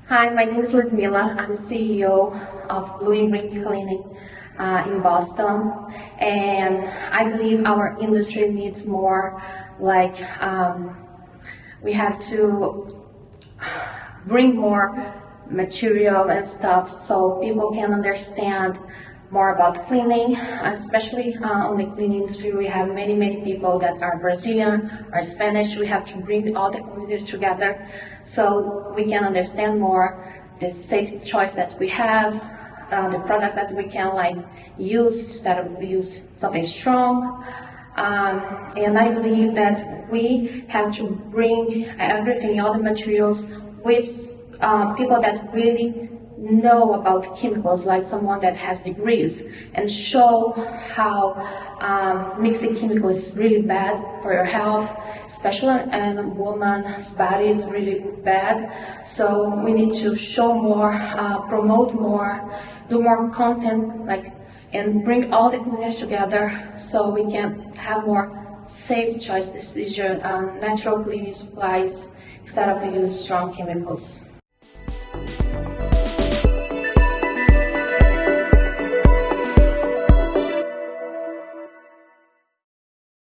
Hi, my name is Ludmilla. I'm CEO of Blue and Green Cleaning in Boston, and I believe our industry needs more. We have to bring more material and stuff so people can understand more about cleaning, especially on the cleaning industry. We have many people that are Brazilian or Spanish. We have to bring all the community together so we can understand more the safe choice that we have, the products that we can use instead of use something strong. And I believe that we have to bring everything, all the materials, with people that really know about chemicals, like someone that has degrees, and show how mixing chemicals is really bad for your health, especially in a woman's body is really bad. So we need to show more, promote more, do more content, and bring all the community together so we can have more safe choice decision, natural cleaning supplies instead of use strong chemicals.